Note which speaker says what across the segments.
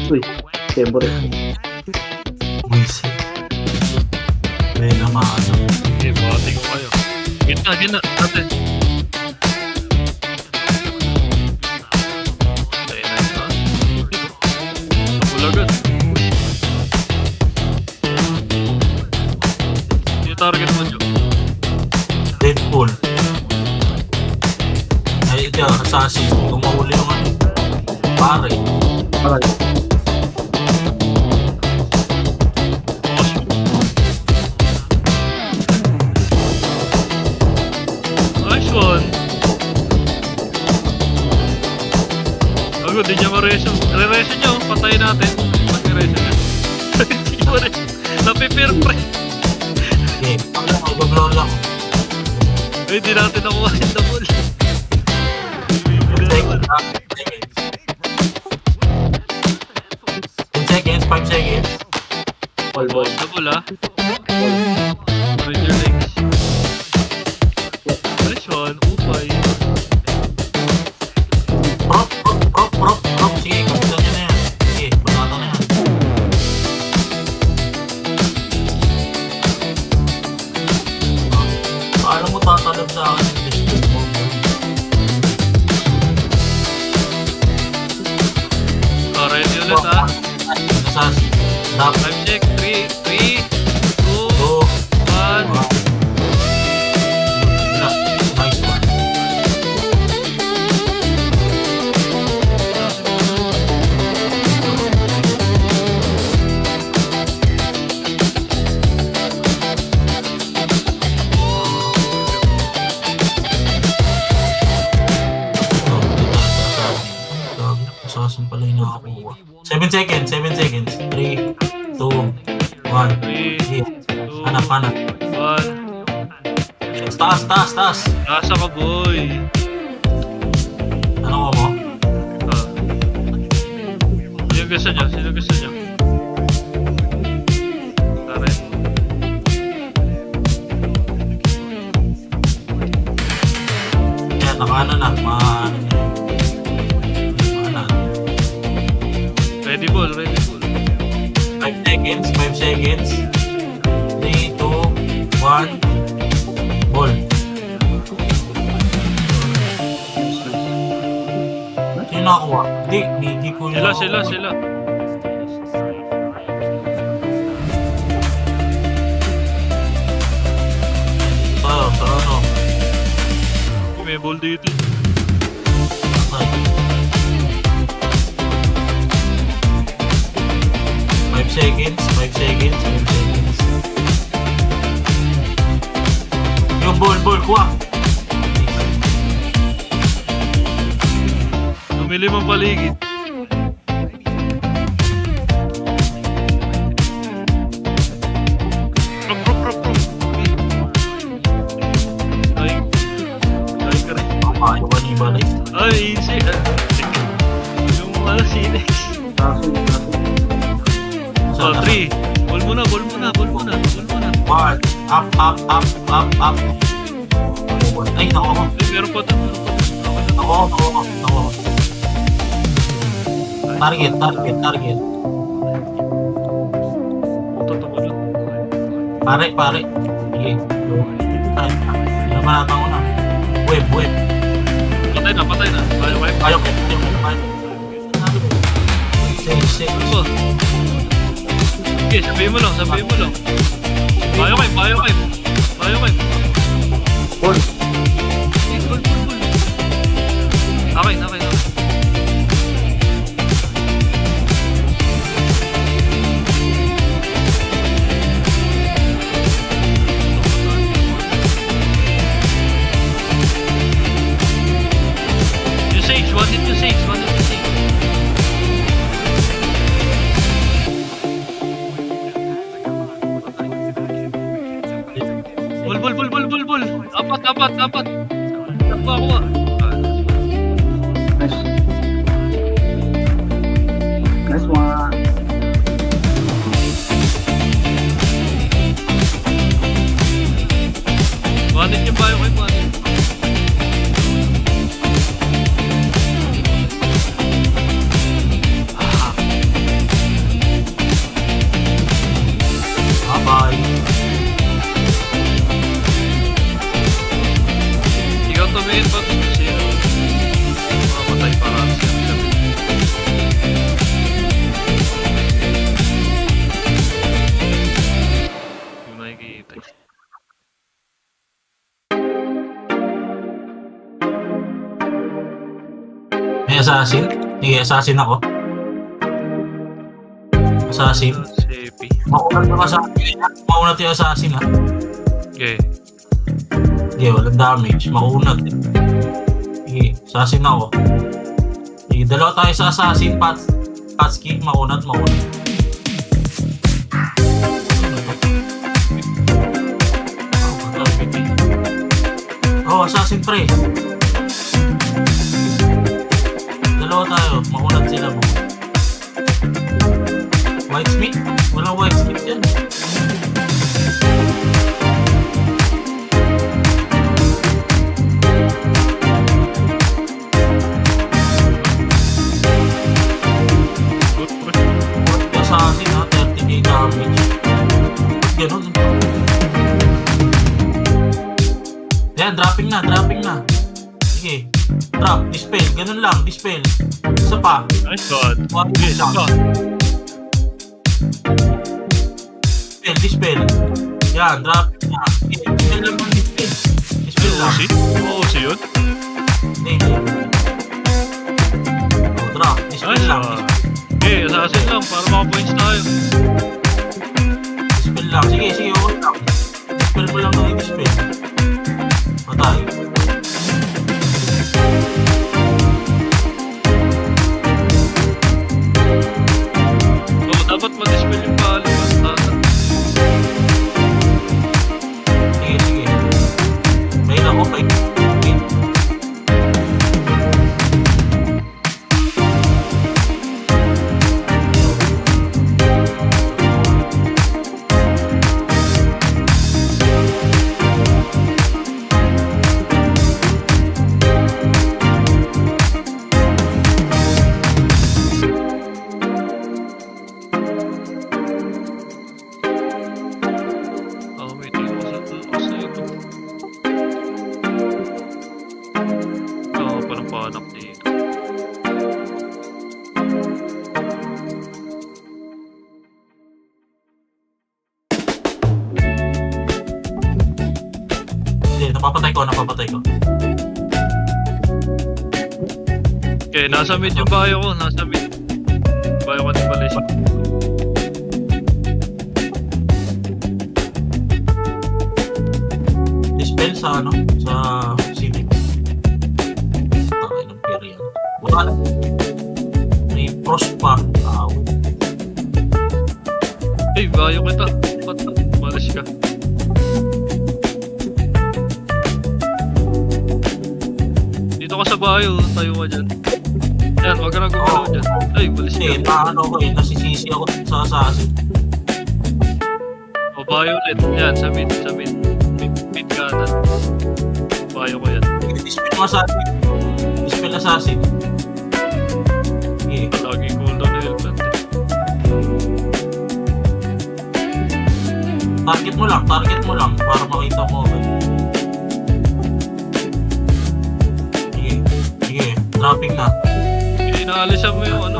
Speaker 1: Uy, temporary.
Speaker 2: Buisit. May naman.
Speaker 3: Sige, buhatin ko kayo. Gina, natin. Ay, nice ha. Nabulagan. Yung target mo, Joe.
Speaker 2: Deadpool. Ay, ito, assassin. Kung mahuli yung ano. Pare.
Speaker 1: Alright.
Speaker 3: Nice one. Gago, di niya ma-reso. Re-reso nyo, patayin natin. Pag-reso nyo. Di mo rin. Napipir pre.
Speaker 2: Okay. Ang lang, mag-blow lang.
Speaker 3: Ay, di natin nakuha yung double.
Speaker 2: Seconds. 10 seconds, 5 seconds.
Speaker 1: All ball.
Speaker 3: Double ah. Spread your legs. Nice one, upay.
Speaker 2: Prop. Sige, kapitan nyo na yan. Sige, banata na yan. Paano mo tatalab sa akin yung display mo?
Speaker 3: Ready ulit ah.
Speaker 2: Assassin. Stop.
Speaker 3: Time check. 3, 2,
Speaker 2: 2,
Speaker 3: 1.
Speaker 2: 1. Nice one. Assassin pala yung nakakuha. 7 seconds. 3, 2, 1.
Speaker 3: 3,
Speaker 2: Sige.
Speaker 3: 2,
Speaker 2: Hanap.
Speaker 3: 1.
Speaker 2: Taas.
Speaker 3: Nasa ka boy.
Speaker 2: Ano ko mo?
Speaker 3: Ah. Sino gusto nyo? Tara.
Speaker 2: Yan, nakaano na. Maano na.
Speaker 3: Ready ball.
Speaker 2: 5 seconds. 3, 2, 1. Ball. Sino nakakuha? Hindi ko na.
Speaker 3: Sila.
Speaker 2: Ano?
Speaker 3: May ball dito.
Speaker 2: Ay. 5 seconds. Yung ball, kuha.
Speaker 3: Tumilim ang paligid. Prop. Ay ka rin.
Speaker 2: Ayaw ka ni Balay.
Speaker 3: Ay, easy. Yung Sinex.
Speaker 1: Kaso.
Speaker 3: Oh, 3. Ball muna.
Speaker 2: 1. Up. Ay, nakuha ko.
Speaker 3: Ay, meron pa doon.
Speaker 2: Nakuha ko. Target.
Speaker 3: Puto doon.
Speaker 2: Pare. Sige. Ay, naman natin ko na. Web.
Speaker 3: Patay na.
Speaker 2: Ayaw ko. Say.
Speaker 3: Ano ba? Sige, sabihin mo lang. Bayo kayo.
Speaker 1: Ball.
Speaker 3: Ball. Okay. Yung Sage, one hit yung Sage. Bul. Apat. Takbo ako ah.
Speaker 1: Nice. Nice one.
Speaker 3: One hit yung bayo kay Juan.
Speaker 2: assassin. Sige, assassin ako. Assassin.
Speaker 3: CP.
Speaker 2: Maunat yung assassin. Maunat yung assassin ha.
Speaker 3: Okay.
Speaker 2: Sige, walang damage. Maunat. Sige, assassin ako. Sige, dalawa tayo sa assassin. Patski, maunat. Oh, assassin pre. Dalawa tayo. Maunat sila mo. White Smith? Walang White Smith yan.
Speaker 3: Good pre.
Speaker 2: Assassin ha, 30k damage. Ganun. Yan, dropping na. Sige. Drop, dispel. Ganun lang, dispel. Isa pa.
Speaker 3: Nice God.
Speaker 2: One
Speaker 3: Okay,
Speaker 2: lang.
Speaker 3: saka.
Speaker 2: Dispel. Yan, dropping na. Sige, dispel lang ng dispel. Dispel lang.
Speaker 3: OC? OC yun?
Speaker 2: Hindi. Oh, drop, dispel
Speaker 3: Nice
Speaker 2: lang.
Speaker 3: God. Okay, assassin lang para maka-points tayo.
Speaker 2: Dispel lang. Sige, okay lang. Dispel mo lang ng dispel. Patay.
Speaker 3: Oo, dapat ma-dispel yung palo.
Speaker 2: Sige. May lang, okay.
Speaker 3: Oh, wait. Asa ito? Oo, parang panak dito.
Speaker 2: Hindi, napapatay ko.
Speaker 3: Okay, nasa mid yung bayo ko. Nasa mid. Bayo ko ni Balis.
Speaker 2: Dispel sa sa civic. Takay ng period. Wala. May frost pa.
Speaker 3: Hey, bayo kita. Balis ka. Dito ka sa bayo. Tayo ka dyan. Yan, wag ka na gumalaw dyan. Ay, balis
Speaker 2: Hindi,
Speaker 3: ka.
Speaker 2: nasisisi ako sa assassin.
Speaker 3: O, bayo ulit. Yan, sa mid. Mid kanan. Bayo ko yan.
Speaker 2: Dispel mo assassin. Dispel assassin. Sige.
Speaker 3: Lagi cooldown na helmet.
Speaker 2: Target mo lang para makita mo. Sige, dropping na.
Speaker 3: Hindi naalisan mo yung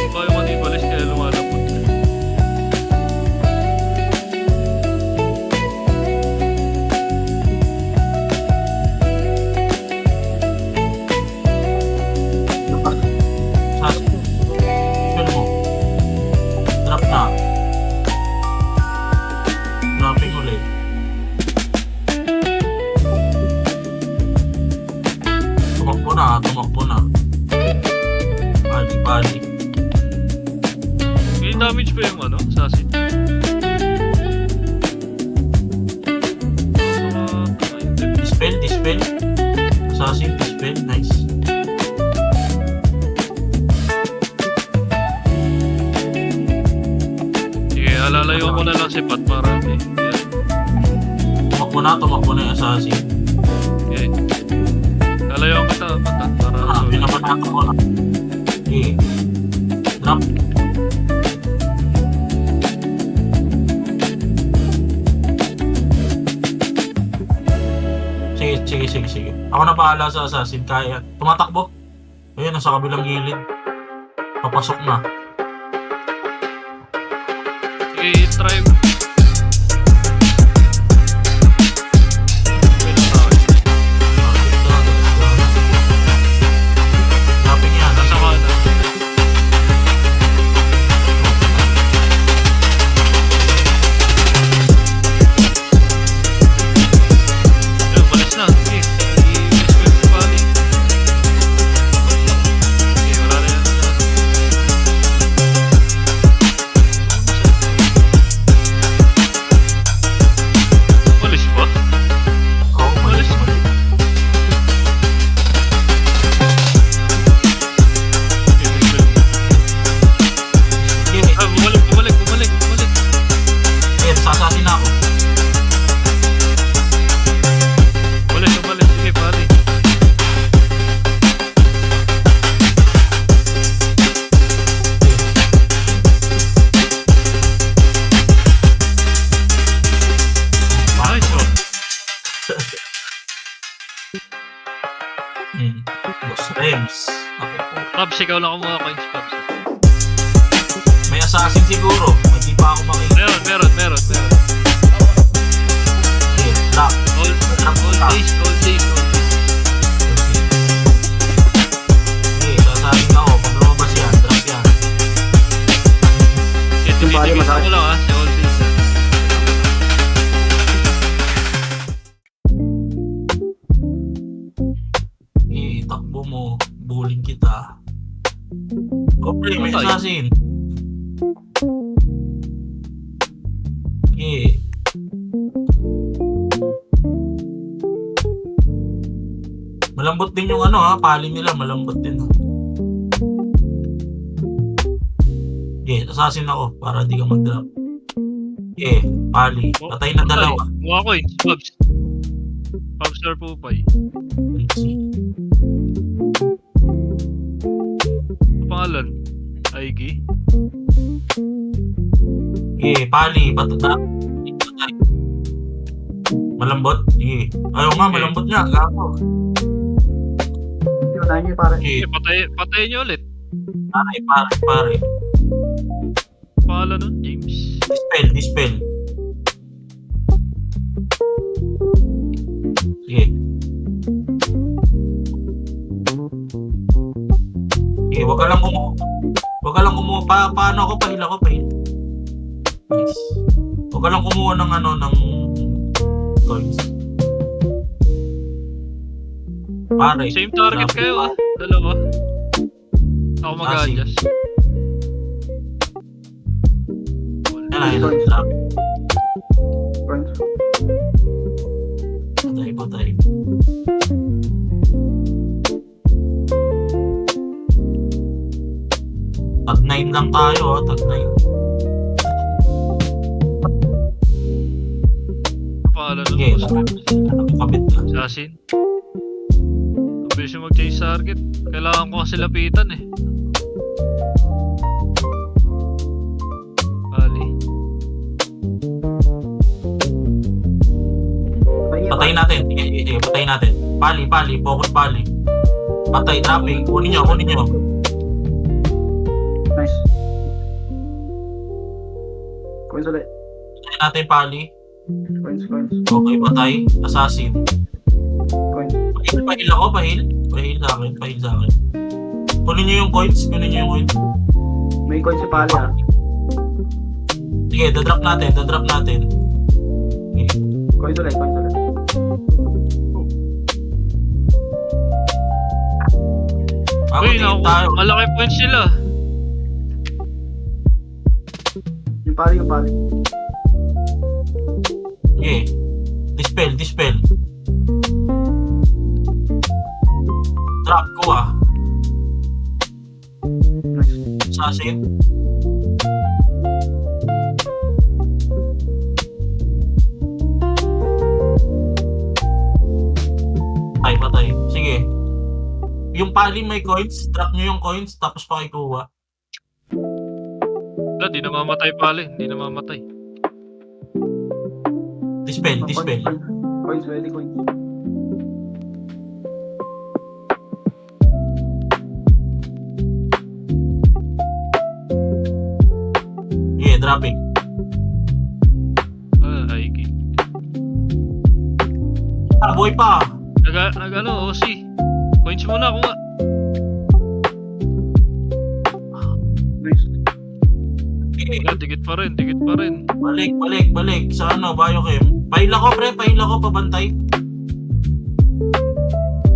Speaker 3: bayo ko ni Balis kaya lumalapot.
Speaker 2: Assassin. Dispel mo. Drop na. Dropping ulit. Tumakbo na. Bali.
Speaker 3: May damage pa yung assassin.
Speaker 2: Dispel. Assassin, dispel. Nice.
Speaker 3: Sige, alalayo ko na lang si Pat para yan.
Speaker 2: Tumakbo na yung assassin.
Speaker 3: Okay. Lalayo kita, Pat, para
Speaker 2: Pinapanatan ko na. Okay. Drop. Sige. Ako na bahala sa assassin. Kaya. Tumatakbo. Ayun, nasa kabilang gilid. Papasok na.
Speaker 3: sige, try mo. Wait,
Speaker 2: Dropping yan.
Speaker 3: nasa
Speaker 2: Lems. Ako po.
Speaker 3: Pops, ikaw lang kumuha coins, Pops.
Speaker 2: May assassin siguro. Hindi pa ako makikita.
Speaker 3: Meron.
Speaker 2: Okay, drop.
Speaker 3: All days.
Speaker 2: Okay, sasabihin ako. Pag lumabas yan, drop yan.
Speaker 3: Ito,
Speaker 1: Yung pare,
Speaker 3: titigil
Speaker 1: masakit.
Speaker 3: ko lang ha, si all days.
Speaker 2: Okay, takbo mo. Bullying kita. Go play, may
Speaker 3: Okay.
Speaker 2: assassin. Okay. Malambot din yung ano ha, pali nila, malambot din ha. Okay, assassin ako para di ka mag-drop. Okay, pali. Patay na dalawa.
Speaker 3: Mukha coins, Pops. Pops or Pupay.
Speaker 2: Let's see.
Speaker 3: Ang pangalan? Aigi?
Speaker 2: Okay, pali. Patata. Malambot? Sige. Ayaw nga, malambot nga. Gago.
Speaker 1: Yung unahin niyo pare.
Speaker 2: Okay,
Speaker 3: Patayin niyo ulit.
Speaker 2: pare.
Speaker 3: Pangalan nun, James.
Speaker 2: Dispel. Sige. Sige, wag ka lang kumuha. Paano ako? Pahil. Nice. Wag ka lang kumuha ng ng coins. Pare.
Speaker 3: Same target
Speaker 2: Grabe.
Speaker 3: kayo ah. Dalawa. Ako mag-adjust.
Speaker 2: Yan. Grabe.
Speaker 1: Coins.
Speaker 2: Patay. Tag 9 lang tayo, tag 9.
Speaker 3: Ang pangalan nun,
Speaker 2: Okay,
Speaker 3: Pops.
Speaker 2: nakakabit na.
Speaker 3: Assassin. Mabilis yung mag-chase target. Kailangan ko kasi lapitan eh. Ali.
Speaker 2: Patayin natin. Sige, patayin natin. Pali, focus pali. Patay, dropping. Kunin nyo.
Speaker 1: Nice. Coins ulit.
Speaker 2: Patayin natin pali.
Speaker 1: Coins.
Speaker 2: Okay, patay. Assassin.
Speaker 1: Coins.
Speaker 2: Pahil ako, pahil. Pahil sa akin. Kunin nyo yung coins.
Speaker 1: May coins si pare ah.
Speaker 2: Sige, dadrop natin. Okay.
Speaker 1: Coins ulit.
Speaker 2: Ako,
Speaker 3: Uy,
Speaker 2: tingin tayo.
Speaker 3: malaki points sila.
Speaker 1: Yung pare.
Speaker 2: Okay. Dispel. Drop ko ah.
Speaker 1: Nice.
Speaker 2: Assassin. Patay. Sige. Yung pali may coins, drop nyo yung coins, tapos pakikuha.
Speaker 3: Wala, di namamatay pala eh. Hindi namamatay.
Speaker 2: Dispel.
Speaker 1: Coins, ready coins.
Speaker 2: Yeah, dropping.
Speaker 3: Aigi.
Speaker 2: Boy pa.
Speaker 3: Nag-ano, OC. Coins muna ako nga.
Speaker 1: Nice.
Speaker 2: Okay.
Speaker 3: Wala, dikit pa rin.
Speaker 2: Balik. Sa biochem. Pahil ako, pre. Pabantay.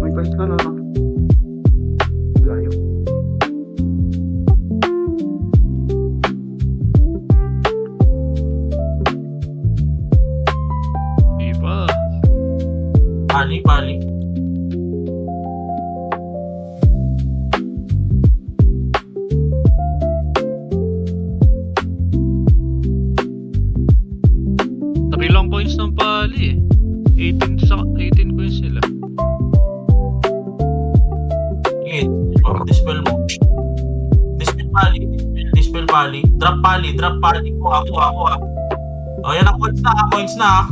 Speaker 1: May coins ka na. Layo.
Speaker 3: Di pa.
Speaker 2: Pali.
Speaker 3: Ilang coins ng pali eh. 18 coins sila.
Speaker 2: Okay. Dispel mo. Dispel pali. Drop pali. Kuha. O, yan ang coins na.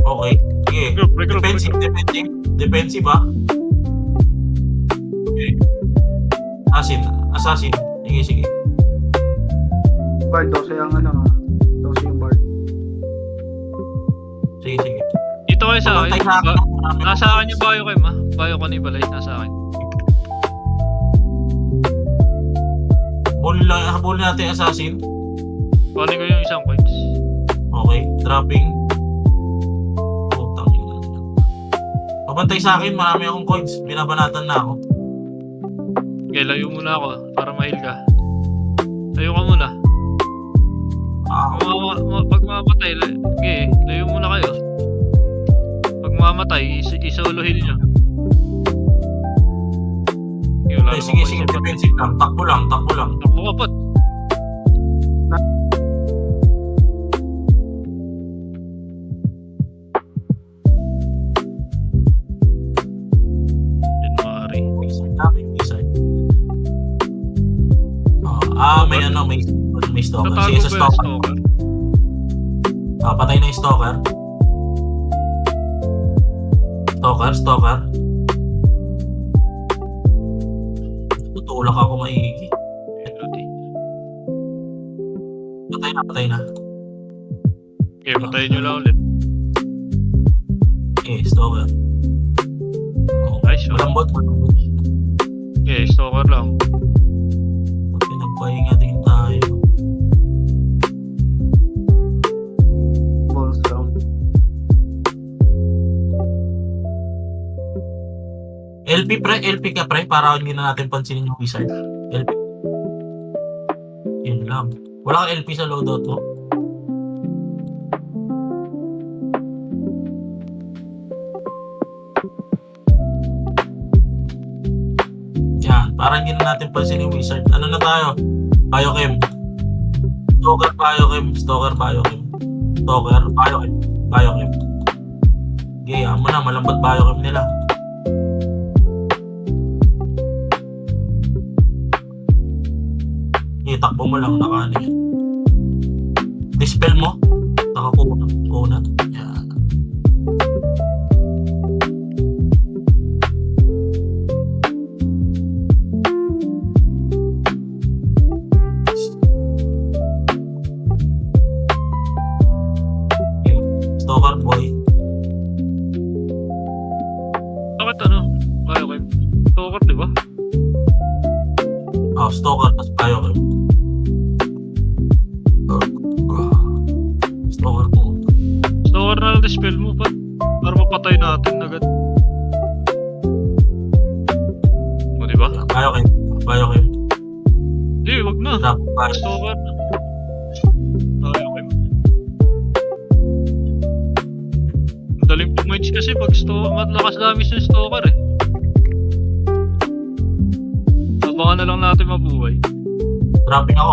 Speaker 2: Okay. Sige.
Speaker 3: Regroup, regroup,
Speaker 2: Defensive,
Speaker 3: regroup.
Speaker 2: defensive. Defensive ba? Okay. Assassin. Sige.
Speaker 1: Bard, 12 ang ano ha. 12 yung Bard.
Speaker 2: Sige.
Speaker 3: Dito kayo sa akin.
Speaker 2: Pagpantay sa akin. Marami
Speaker 3: Nasa
Speaker 2: akong
Speaker 3: akin yung bio cam ha. Bio cannibalize, nasa akin.
Speaker 2: Habulin natin yung assassin.
Speaker 3: Kunin ko yung isang coins.
Speaker 2: Okay, dropping. Putang ina. Pabantay sa akin, marami akong coins. Binabanatan na ako.
Speaker 3: Okay, layo muna ako para ma-heal ka. Layo ka muna. Pag mamatay, okay, layo muna kayo. Pag mamatay, isolo heal nyo. Okay, wala namang
Speaker 2: Sige,
Speaker 3: coins.
Speaker 2: defensive lang. Takbo lang.
Speaker 3: Takbo ka pot. January.
Speaker 2: May stalker.
Speaker 3: Tatago
Speaker 2: Sige, sa
Speaker 3: ba yung
Speaker 2: stalker.
Speaker 3: stalker?
Speaker 2: Patay na yung stalker. Stalker. Tutulak ako maigi.
Speaker 3: Melody.
Speaker 2: Patay na.
Speaker 3: Okay, patayin nyo lang ulit.
Speaker 2: Okay, stalker.
Speaker 3: Nice shot.
Speaker 2: Malambot.
Speaker 3: Okay, stalker lang.
Speaker 2: Pinagpahinga din tayo.
Speaker 1: Balls round.
Speaker 2: LP ka pre, para hindi na natin pansinin yung wizard. LP. Yun lang. Wala kang LP sa loadout mo. Yan, para hindi na natin pansinin yung wizard. Ano na tayo? Biochem. Stalker, Biochem. Okay, mo na, malambot Biochem nila. Takbo mo lang, nakaano yan. Dispel mo, nakakunat. Yan. Stalker boy.
Speaker 3: Bakit ano? Bio cam. Stalker, di ba?
Speaker 2: Stalker, tas Biochem. Stalker po.
Speaker 3: Stalker na lang dispel mo pa. Para mapatay natin agad. O, di ba?
Speaker 2: Biochem.
Speaker 3: Hindi, wag na.
Speaker 2: Drop Biochem.
Speaker 3: Stalker na. Bio cam. Ang daling pumains kasi pag matlakas damage ng stalker eh. Abangan na lang natin mabuhay.
Speaker 2: Dropping ako.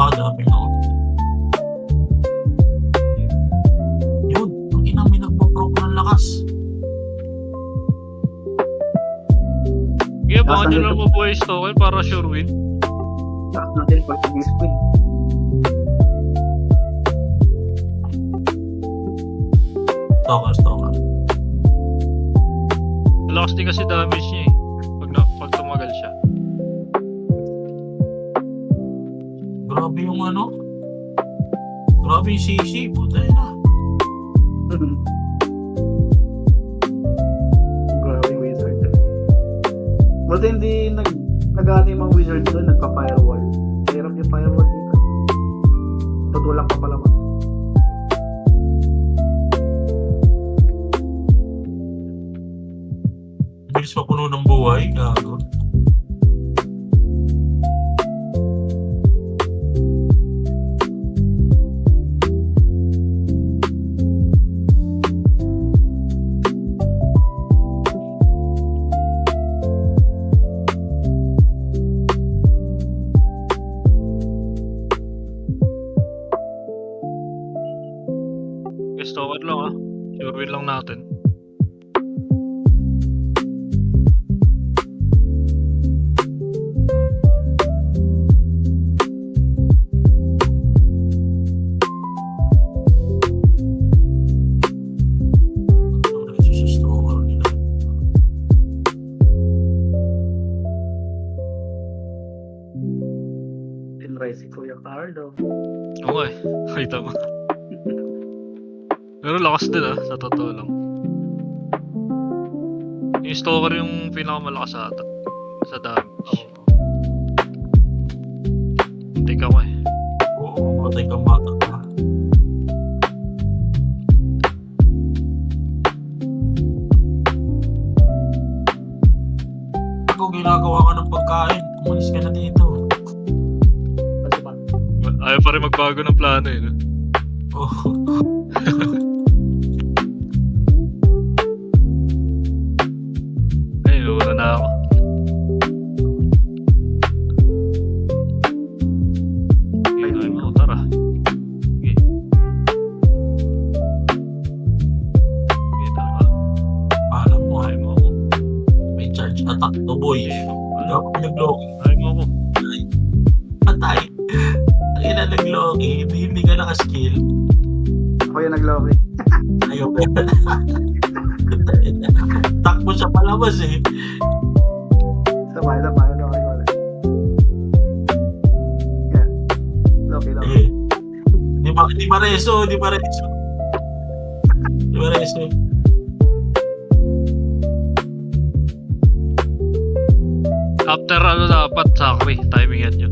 Speaker 2: Yun, ang ina, may nagpo-proc ng lakas.
Speaker 3: Kaya abangan nyo lang mabuhay yung stalker para sure win.
Speaker 1: Lakas natin pag mag-squid.
Speaker 2: Stalker.
Speaker 3: Malakas din kasi damage niya eh. Pag tumagal siya.
Speaker 2: Grabe yung ano. Grabe yung CC. Puta na.
Speaker 1: Grabe yung wizard. Buti hindi nag-ano yung mga wizard doon, nagka-firewall. Hirap yung firewall dito. Tutulak pa pala mo.
Speaker 2: Bilis mapuno ng buhay. Gago.
Speaker 3: Stalker lang ah. Sure win lang natin.
Speaker 1: Carlo.
Speaker 3: Oo nga eh. Kita mo. Pero lakas din sa totoo lang. Yung Stalker yung pinakamalakas sa damage. Take ako eh.
Speaker 2: Oo, matay kang bata ka. Ako, ginagawa ka ng pagkain. Umalis ka na dito.
Speaker 1: Kasi pa.
Speaker 3: Ayaw pa rin magbago ng plano eh. No?
Speaker 2: Oh.
Speaker 3: Ay, wala na ako. Ay mo, tara. Sige. Sige, tara.
Speaker 2: Alam mo,
Speaker 3: Ayaw mo ako.
Speaker 2: may charge attack to boy. Ano ako nag-loki?
Speaker 3: Ayaw mo ako.
Speaker 2: Patay. Ang ina nag-loki, hindi ka naka-skill.
Speaker 1: Ako yung nag-lobby.
Speaker 2: Ayaw ka. Takbo siya palabas eh.
Speaker 1: Sabay. Loki ko ulit. Yeah. Loki.
Speaker 2: Eh. Di ba reso.
Speaker 3: After dapat sakri, timingan nyo.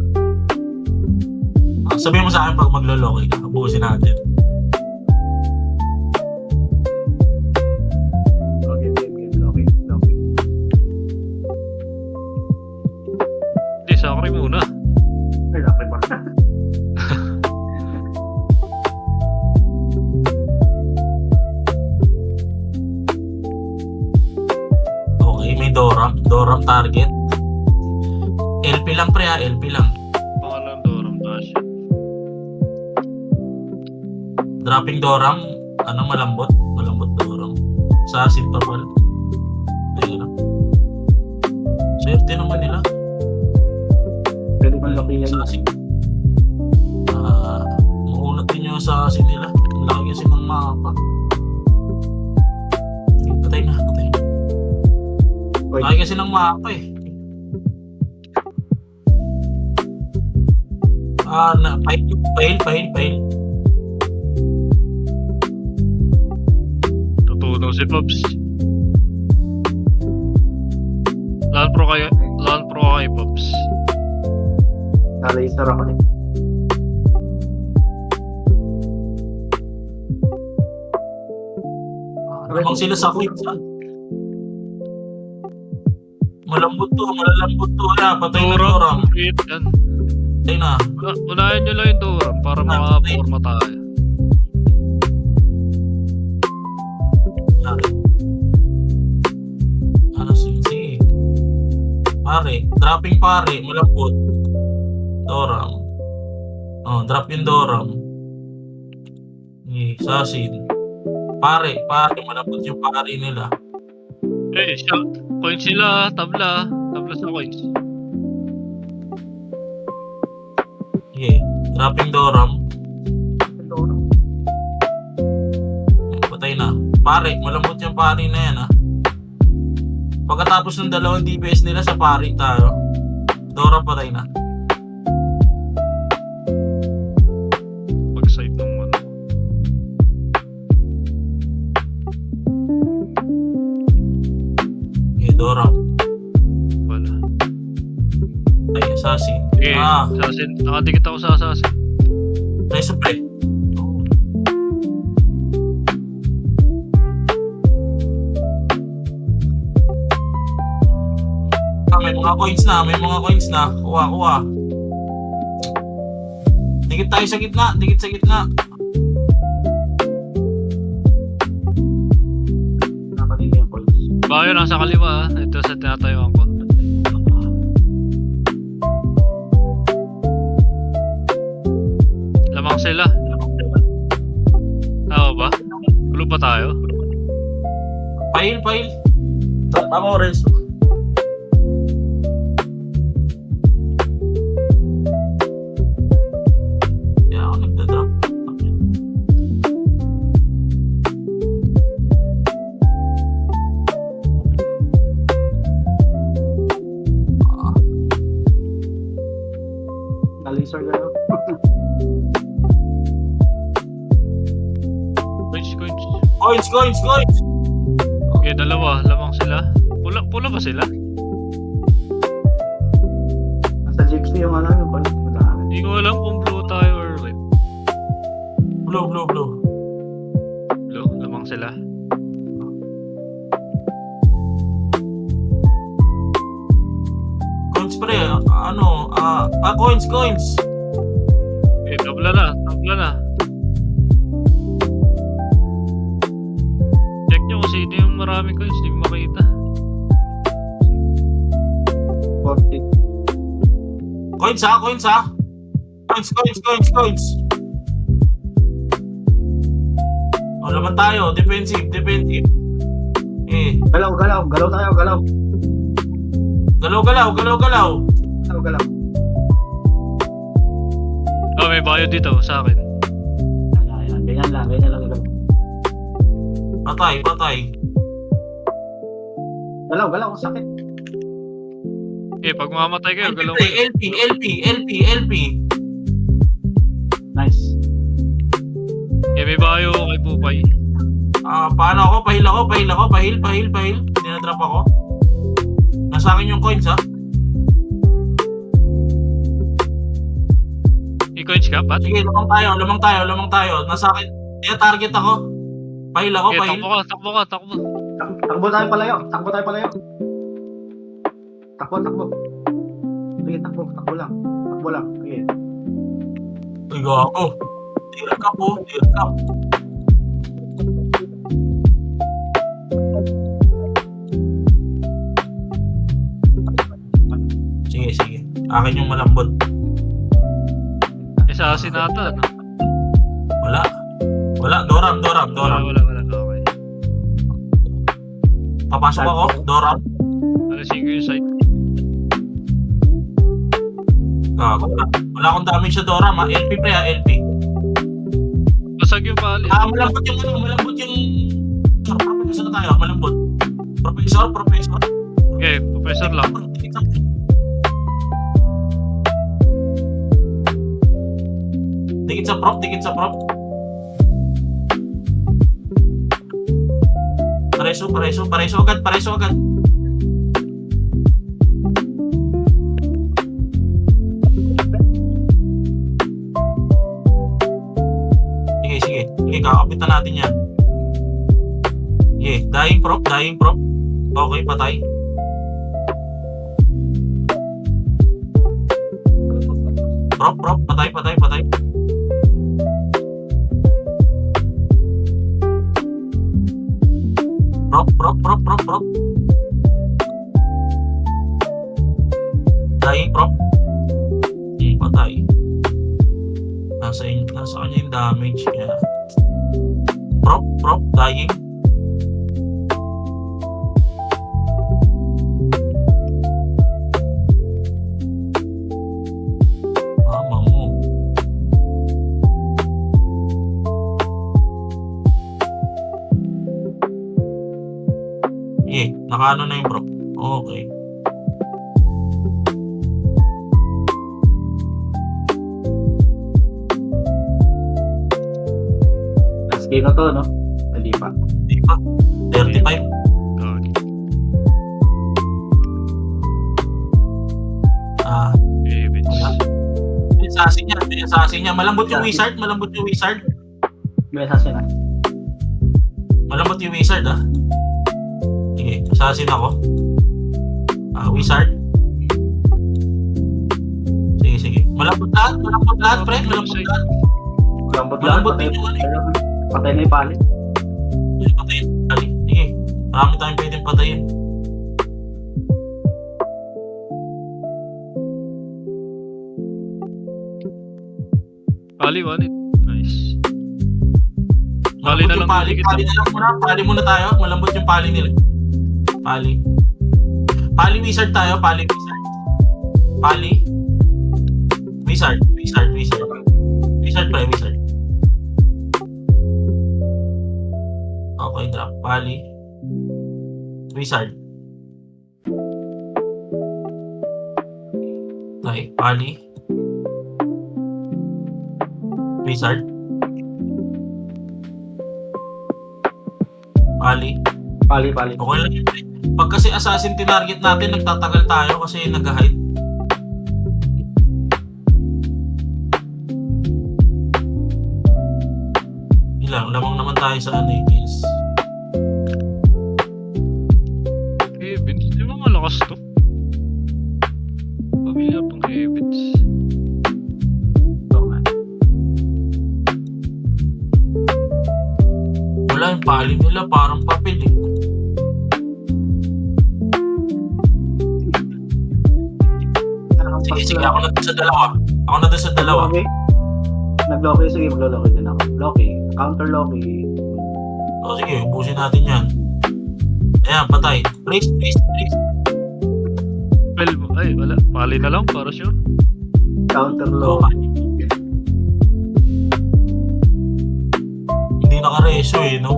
Speaker 2: Sabihin mo sa akin pag maglo-loki ka, buusin natin.
Speaker 1: Okay. Loki.
Speaker 3: Hindi, sakri muna.
Speaker 1: Ay, Loki pa.
Speaker 2: Okay, may Doram target. LP lang pre LP lang.
Speaker 3: Pangalan Doram Dash.
Speaker 2: Dropping Doram, malambot Doram. Assassin pa pala. Ayun. Swerte naman nila.
Speaker 1: Pwede bang Loki yan?
Speaker 2: Assassin. Maunat din yung assassin nila. Ang laki kasi ng mapa. Patay na. Laki kasi ng mapa eh. Fail.
Speaker 3: Tutunaw si Pops. Lahan pro kay Pops.
Speaker 1: Nalaser ako eh.
Speaker 2: Namang sila sa quit ha. Malalambot to. Patay na Doram.
Speaker 3: Complete yan.
Speaker 2: Patay na.
Speaker 3: Unahin nyo lang yung Doram para makaporma tayo.
Speaker 2: Sige. Pare, dropping pare, malambot. Doram. Drop yung Doram. Assassin. Pare, malambot yung pare nila.
Speaker 3: Eh, coins sila, tabla sa coins.
Speaker 2: Sige, dropping Doram. Patay na. Pare, malambot yung pare na yan ha. Pagkatapos ng dalawang DPS nila sa pare tayo, Doram patay na.
Speaker 3: Pag-site ng ano.
Speaker 2: Doram.
Speaker 3: Wala.
Speaker 2: Ay, assassin.
Speaker 3: Assassin. Nakadikit ako sa assassin.
Speaker 2: Nice play. May mga coins na. Kuha. Dikit tayo sa gitna.
Speaker 1: Nakatindi yung coins.
Speaker 3: Bayo nasa kaliwa. Ito sa tinatayuan ko. Lamang sila. Tama ba? Gulo pa tayo?
Speaker 2: Pail. Tama oras. Kaya ako nagda-drop.
Speaker 1: Nalaser ka no?
Speaker 3: Coins.
Speaker 2: Coins!
Speaker 3: Okay, dalawa. Lamang sila. Pula ba sila?
Speaker 1: Nasa gypsy yung ano, yung pala.
Speaker 3: Hindi ko alam kung blue tayo or red.
Speaker 2: Blue.
Speaker 3: Blue, lamang sila.
Speaker 2: Coins pre, coins!
Speaker 3: Okay, tabla na. Check nyo kung sino yung maraming coins. Hindi ko makita.
Speaker 1: 40.
Speaker 2: Coins ha! Coins! O, laban tayo. Defensive. Eh,
Speaker 1: Galaw tayo, galaw.
Speaker 2: galaw.
Speaker 1: Galaw.
Speaker 3: Oh, may bio dito sa akin.
Speaker 1: Ayan. Ganyan lang. Galaw.
Speaker 2: Patay.
Speaker 1: Galaw, sakit.
Speaker 3: Okay, pag mamatay kayo, galaw kayo.
Speaker 2: LP.
Speaker 1: Nice.
Speaker 3: Okay, may bio kay Pupay.
Speaker 2: Paano ako? Pahil ako. Dinadrop ako. Nasa akin yung coins ha.
Speaker 3: I-coins ka, Pat?
Speaker 2: Sige, lamang tayo. Nasa akin. Target ako. Pahil ako.
Speaker 3: Okay, takbo ka.
Speaker 1: Takbo tayo palayo. Takbo. Sige, takbo lang. Sige.
Speaker 2: Uy, gago. Tear cup. Sige. Akin yung malambot.
Speaker 3: Assassin ata, no?
Speaker 2: Wala. Doram.
Speaker 3: Wala. Okay.
Speaker 2: Papasok ako. Doram.
Speaker 3: Alisin ko yung site.
Speaker 2: Gago. Wala akong damage sa Doram ha. LP pre ha. LP.
Speaker 3: Basag yung pali.
Speaker 2: Malambot yung Professor na tayo. Malambot. Professor.
Speaker 3: Okay, professor lang.
Speaker 2: Dikit sa prop. Pareso agad. Sige, kakapitan natin yan. Sige, dying prop. Okay, patay. Prop, patay. Prop. Dying prop. Patay. Nasa kanya yung damage kaya. Prop, dying. Mama mo. Nakaano na yung prop. Okay.
Speaker 1: Last game na to, no? Hindi pa.
Speaker 2: 35.
Speaker 3: Okay. Okay, bitch.
Speaker 2: Yung assassin niya. Malambot yung wizard.
Speaker 1: May assassin, ha?
Speaker 2: Malambot yung wizard ah. Sige, assassin ako. Wizard. Sige. Malambot lahat, pre. Malambot din yung ano.
Speaker 1: Patay na yung palit.
Speaker 2: Patayin. Sige. Marami tayong pwedeng patayin.
Speaker 3: Pali, wallet. Nice. Pali na lang.
Speaker 2: Pali muna tayo. Malambot yung pali nila. Pali wizard tayo. Pali wizard. Wizard pre. Okay, drop. Pali. Wizard. Okay, Pali. Wizard? Pali?
Speaker 1: Pali.
Speaker 2: Okay lang yun. Pag kasi assassin tinarget natin, nagtatagal tayo kasi nag-hide. Ilang, lamang naman tayo sa ano kills.
Speaker 3: Heavens, di ba malakas to? Pamilya pang Heavens.
Speaker 1: Ito nga.
Speaker 2: Wala, yung pali nila parang papel eh. Sige, ako na dun sa dalawa.
Speaker 1: Okay. Nag-Loki, sige, maglo-Loki din ako. Loki, counter Loki.
Speaker 2: O sige, ubusin natin yan. Ayan, patay. Please.
Speaker 3: Ay, wala. Pali na lang para sure.
Speaker 1: Counter
Speaker 2: Go,
Speaker 1: Loki.
Speaker 2: Hindi naka-reso eh, no?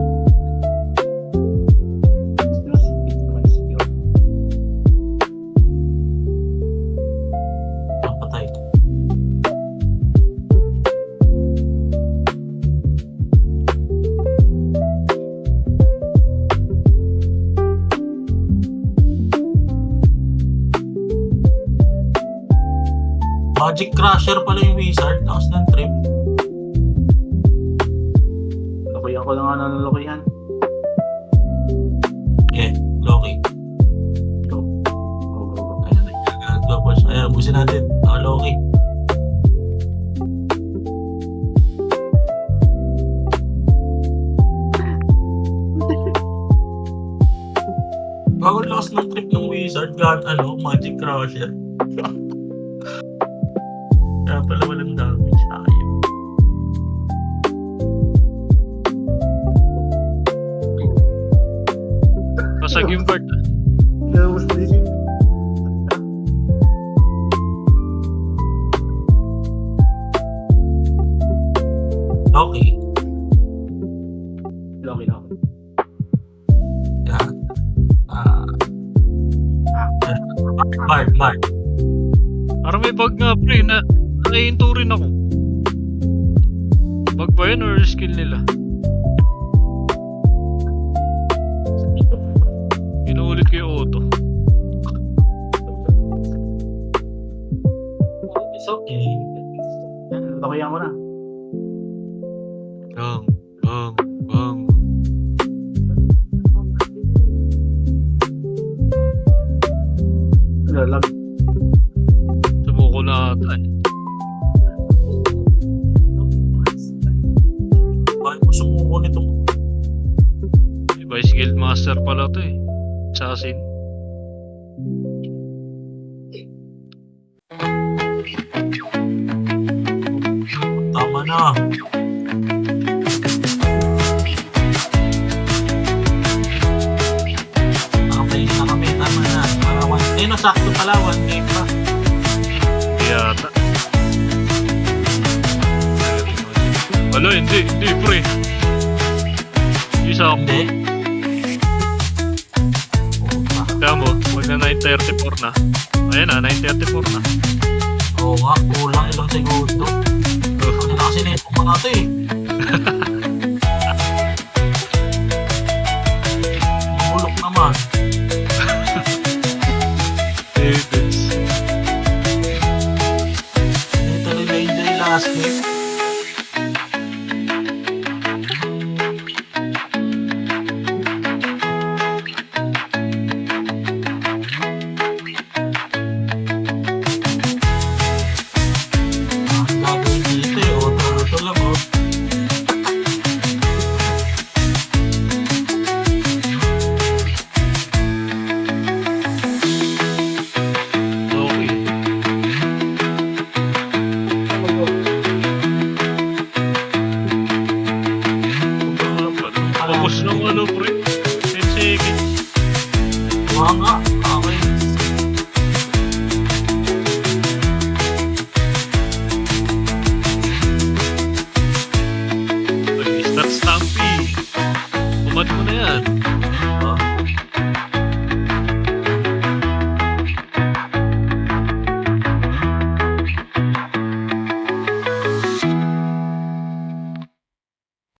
Speaker 2: Ah, patay. Magic Crusher pala yung wizard. Lakas ng trip.
Speaker 1: Loki ako lang nga ng Lokihan.
Speaker 2: Okay, Loki.
Speaker 1: Go.
Speaker 2: Ayan, tapos. Ayan, busin natin. Loki. Bago lakas ng trip ng wizard, Magic Crusher. Kaya pala walang damage sa akin.
Speaker 3: Pasag yung guard.
Speaker 1: Tapos din.
Speaker 2: Loki.
Speaker 1: Loki.
Speaker 2: Yan. Bard.
Speaker 3: Parang may bug nga pre na nakahinto rin ako. Bug ba yun or skill nila? Inuulit ko yung auto.
Speaker 2: It's okay.
Speaker 1: Lokihan ko na.
Speaker 3: Bang.
Speaker 1: Lag.
Speaker 3: Sumuko na ata eh.
Speaker 2: Bakit mo sumuko nito?
Speaker 3: Vice Guild Master pala to eh. Assassin.
Speaker 2: Tama na. Okay na kami. Tama na. Sakto pala. 1 game pa.
Speaker 3: Hindi yata. Wala, hindi pre. Isa ako.
Speaker 2: Hindi. Puta.
Speaker 3: Kaya mo, wag na 9:34 na. Ayan na, 9:34 na.
Speaker 2: Oo nga. Kulang ilang segundo. Ano na kasi nito mga ito eh. Bulok naman.
Speaker 3: Heavens.
Speaker 2: Dito nila last game. Ang gagawin dito eh. Auto lang oh.
Speaker 3: Okay. Focus ng ano pre. 10 seconds.
Speaker 2: Wala nga.